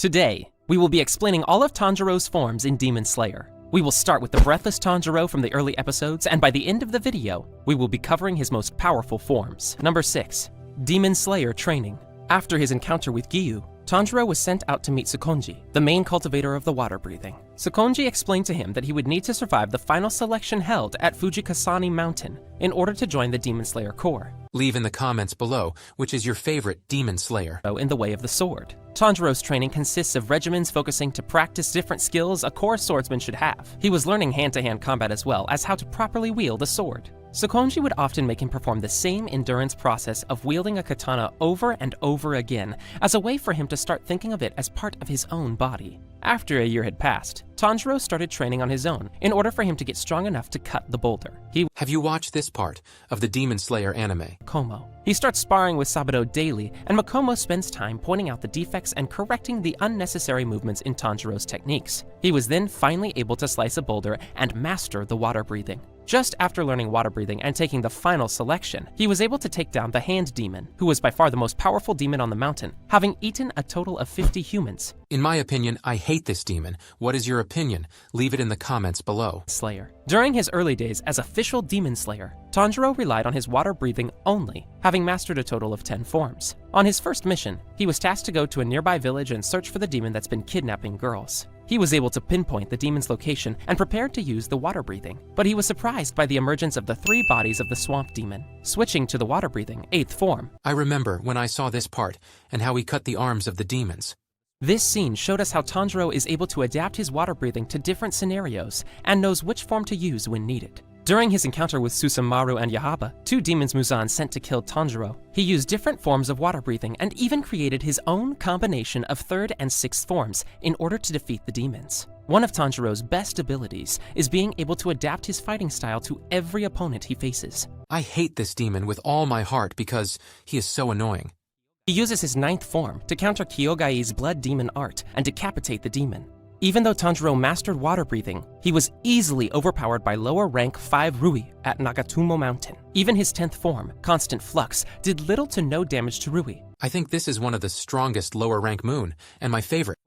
Today, we will be explaining all of Tanjiro's forms in Demon Slayer. We will start with the breathless Tanjiro from the early episodes, and by the end of the video, we will be covering his most powerful forms. Number 6. Demon Slayer Training. After his encounter with Giyu, Tanjiro was sent out to meet Tsukonji, the main cultivator of the water breathing. Tsukonji explained to him that he would need to survive the final selection held at Fujikasani Mountain in order to join the Demon Slayer Corps. Leave in the comments below which is your favorite Demon Slayer. In the way of the sword. Tanjiro's training consists of regimens focusing to practice different skills a core swordsman should have. He was learning hand-to-hand combat as well as how to properly wield a sword. Tsukonji would often make him perform the same endurance process of wielding a katana over and over again as a way for him to start thinking of it as part of his own body. After a year had passed, Tanjiro started training on his own in order for him to get strong enough to cut the boulder. Have you watched this part of the Demon Slayer anime? Makomo. He starts sparring with Saburo daily, and Makomo spends time pointing out the defects and correcting the unnecessary movements in Tanjiro's techniques. He was then finally able to slice a boulder and master the water breathing. Just after learning water breathing and taking the final selection, he was able to take down the Hand Demon, who was by far the most powerful demon on the mountain, having eaten a total of 50 humans. In my opinion, I hate this demon. What is your opinion? Leave it in the comments below. Slayer. During his early days as official Demon Slayer, Tanjiro relied on his water breathing only, having mastered a total of 10 forms. On his first mission, he was tasked to go to a nearby village and search for the demon that's been kidnapping girls. He was able to pinpoint the demon's location and prepared to use the water breathing, but he was surprised by the emergence of the 3 bodies of the swamp demon, switching to the water breathing 8th form. I remember when I saw this part and how he cut the arms of the demons. This scene showed us how Tanjiro is able to adapt his water breathing to different scenarios and knows which form to use when needed. During his encounter with Susumaru and Yahaba, 2 demons Muzan sent to kill Tanjiro, he used different forms of water breathing and even created his own combination of 3rd and 6th forms in order to defeat the demons. One of Tanjiro's best abilities is being able to adapt his fighting style to every opponent he faces. I hate this demon with all my heart because he is so annoying. He uses his 9th form to counter Kyogai's blood demon art and decapitate the demon. Even though Tanjiro mastered water breathing, he was easily overpowered by lower rank 5 Rui at Nagatumo Mountain. Even his 10th form, Constant Flux, did little to no damage to Rui. I think this is one of the strongest lower rank moon, and my favorite.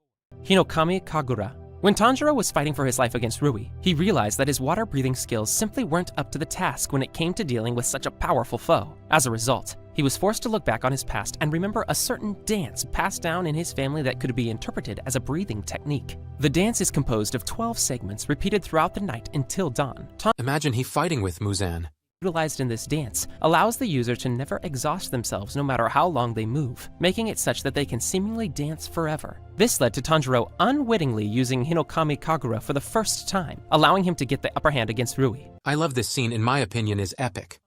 Hinokami Kagura. When Tanjiro was fighting for his life against Rui, he realized that his water breathing skills simply weren't up to the task when it came to dealing with such a powerful foe. As a result, he was forced to look back on his past and remember a certain dance passed down in his family that could be interpreted as a breathing technique. The dance is composed of 12 segments repeated throughout the night until dawn. Imagine he fighting with Muzan. Utilized in this dance allows the user to never exhaust themselves no matter how long they move, making it such that they can seemingly dance forever. This led to Tanjiro unwittingly using Hinokami Kagura for the first time, allowing him to get the upper hand against Rui. I love this scene, in my opinion, is epic.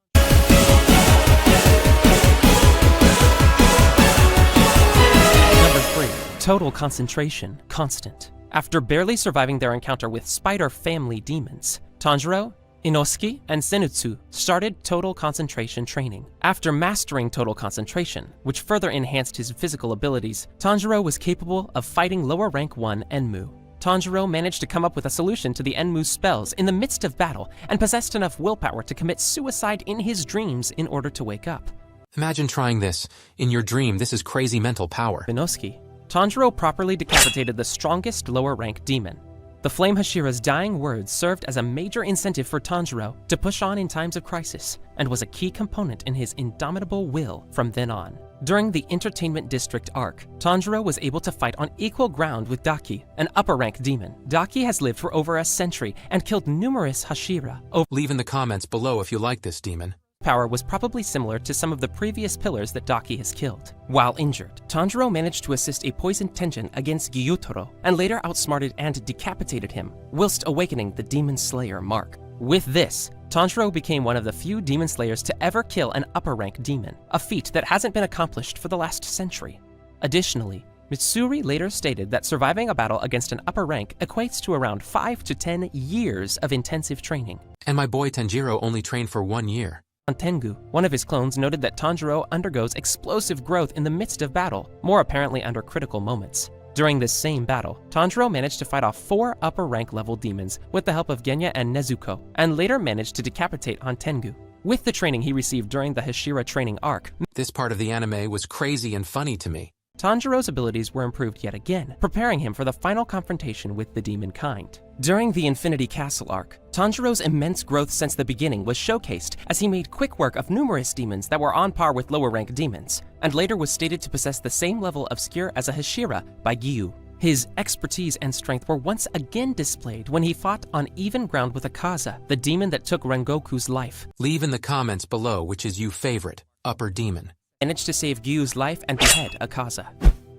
Number 3. Total Concentration, Constant. After barely surviving their encounter with Spider Family demons, Tanjiro, Inosuke, and Zenitsu started Total Concentration training. After mastering Total Concentration, which further enhanced his physical abilities, Tanjiro was capable of fighting lower rank 1 Enmu. Tanjiro managed to come up with a solution to the Enmu's spells in the midst of battle and possessed enough willpower to commit suicide in his dreams in order to wake up. Imagine trying this. In your dream, this is crazy mental power. Inosuke. Tanjiro properly decapitated the strongest lower rank demon. The Flame Hashira's dying words served as a major incentive for Tanjiro to push on in times of crisis, and was a key component in his indomitable will from then on. During the Entertainment District arc, Tanjiro was able to fight on equal ground with Daki, an upper-rank demon. Daki has lived for over a century and killed numerous Hashira. Leave in the comments below if you like this demon. Power was probably similar to some of the previous pillars that Daki has killed. While injured, Tanjiro managed to assist a poisoned Tenjin against Gyutaro, and later outsmarted and decapitated him, whilst awakening the Demon Slayer mark. With this, Tanjiro became one of the few Demon Slayers to ever kill an upper-rank demon, a feat that hasn't been accomplished for the last century. Additionally, Mitsuri later stated that surviving a battle against an upper rank equates to around 5 to 10 years of intensive training. And my boy Tanjiro only trained for 1 year. Tengu, one of his clones, noted that Tanjiro undergoes explosive growth in the midst of battle, more apparently under critical moments. During this same battle, Tanjiro managed to fight off 4 upper rank level demons with the help of Genya and Nezuko, and later managed to decapitate Tengu. With the training he received during the Hashira training arc, this part of the anime was crazy and funny to me. Tanjiro's abilities were improved yet again, preparing him for the final confrontation with the demon kind. During the Infinity Castle arc, Tanjiro's immense growth since the beginning was showcased as he made quick work of numerous demons that were on par with lower-rank demons, and later was stated to possess the same level of skill as a Hashira by Giyu. His expertise and strength were once again displayed when he fought on even ground with Akaza, the demon that took Rengoku's life. Leave in the comments below which is you favorite, upper demon. Managed to save Gyu's life and behead Akaza.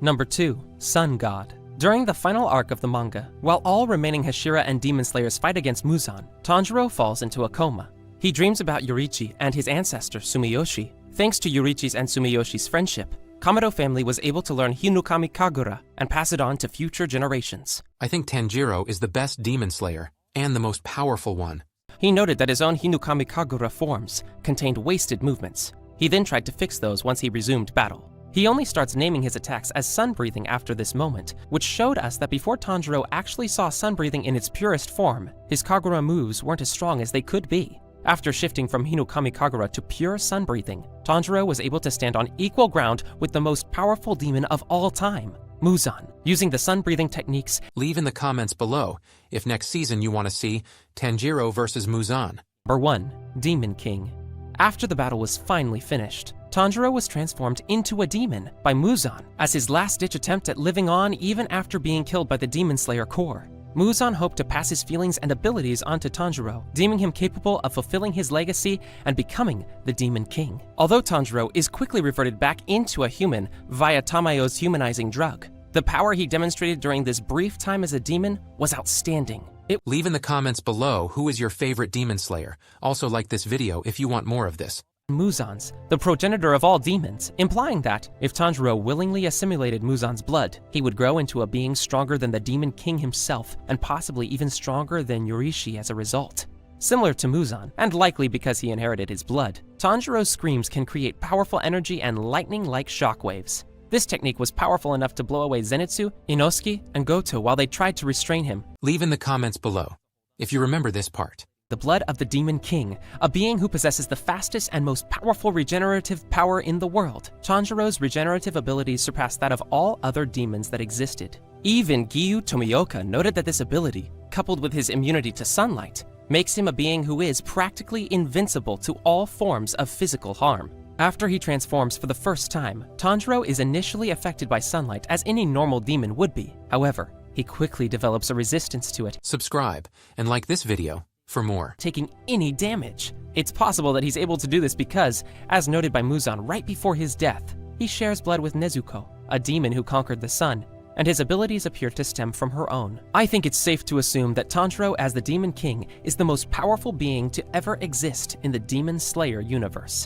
Number 2. Sun God. During the final arc of the manga, while all remaining Hashira and Demon Slayers fight against Muzan, Tanjiro falls into a coma. He dreams about Yoriichi and his ancestor Sumiyoshi. Thanks to Yoriichi's and Sumiyoshi's friendship, Kamado family was able to learn Hinokami Kagura and pass it on to future generations. I think Tanjiro is the best demon slayer, and the most powerful one. He noted that his own Hinokami Kagura forms contained wasted movements. He then tried to fix those once he resumed battle. He only starts naming his attacks as sun breathing after this moment, which showed us that before Tanjiro actually saw sun breathing in its purest form, his Kagura moves weren't as strong as they could be. After shifting from Hinokami Kagura to pure sun breathing, Tanjiro was able to stand on equal ground with the most powerful demon of all time, Muzan, using the sun breathing techniques. Leave in the comments below if next season you want to see Tanjiro versus Muzan. Number 1. Demon King. After the battle was finally finished, Tanjiro was transformed into a demon by Muzan as his last-ditch attempt at living on even after being killed by the Demon Slayer Core. Muzan hoped to pass his feelings and abilities onto Tanjiro, deeming him capable of fulfilling his legacy and becoming the Demon King. Although Tanjiro is quickly reverted back into a human via Tamayo's humanizing drug, the power he demonstrated during this brief time as a demon was outstanding. Leave in the comments below who is your favorite demon slayer. Also like this video if you want more of this. Muzan's, the progenitor of all demons, implying that if Tanjiro willingly assimilated Muzan's blood, he would grow into a being stronger than the Demon King himself, and possibly even stronger than Yoriichi as a result. Similar to Muzan, and likely because he inherited his blood, Tanjiro's screams can create powerful energy and lightning-like shockwaves. This technique was powerful enough to blow away Zenitsu, Inosuke, and Goto while they tried to restrain him. Leave in the comments below if you remember this part. The blood of the Demon King, a being who possesses the fastest and most powerful regenerative power in the world. Tanjiro's regenerative abilities surpassed that of all other demons that existed. Even Giyu Tomioka noted that this ability, coupled with his immunity to sunlight, makes him a being who is practically invincible to all forms of physical harm. After he transforms for the first time, Tanjiro is initially affected by sunlight as any normal demon would be. However, he quickly develops a resistance to it. Subscribe and like this video for more. Taking any damage. It's possible that he's able to do this because, as noted by Muzan right before his death, he shares blood with Nezuko, a demon who conquered the sun, and his abilities appear to stem from her own. I think it's safe to assume that Tanjiro as the Demon King is the most powerful being to ever exist in the Demon Slayer universe.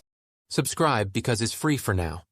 Subscribe because it's free for now.